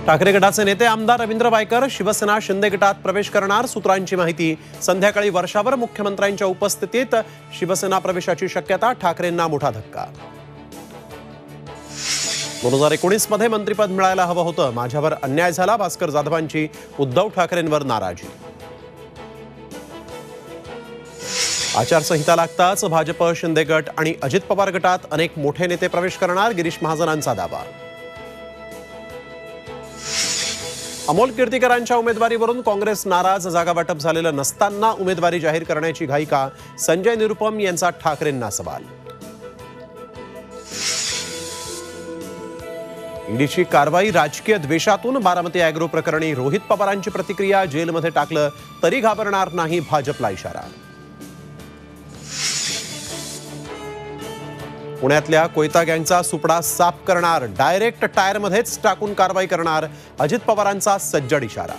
ठाकरे गटाचे नेते आमदार रवींद्र वायकर शिवसेना शिंदे गटात प्रवेश करणार, सूत्रांची माहिती। संध्याकाळी वर्षावर मुख्यमंत्र्यांच्या उपस्थितीत शिवसेना प्रवेशाची शक्यता, ठाकरेंना मोठा धक्का। 2019 मध्ये मंत्रिपद मिळायला हवं होतं, माझ्यावर अन्याय झाला, भास्कर जाधवांची उद्धव ठाकरेंवर नाराजी। आचारसंहिता लागताच भाजप, शिंदे गट आणि अजित पवार गटात अनेक मोठे नेते प्रवेश करणार, गिरीश महाजनांचा दावा। अमोल कीर्तीकरांच्या उमेदवारीवरून काँग्रेस नाराज, जागा वाटप झालेलं नसताना उमेदवारी जाहीर करण्याची घाई का, संजय निरुपम यांचा ठाकरेंना सवाल। ईडीची कारवाई राजकीय द्वेषातून, बारामती अॅग्रो प्रकरणी रोहित पवारांची प्रतिक्रिया, जेलमध्ये टाकलं तरी घाबरणार नाही, भाजपला इशारा। पुण्यातल्या कोयता गँगचा सुपडा साफ करणार, डायरेक्ट टायरमध्येच टाकून कारवाई करणार, अजित पवारांचा सज्जड इशारा।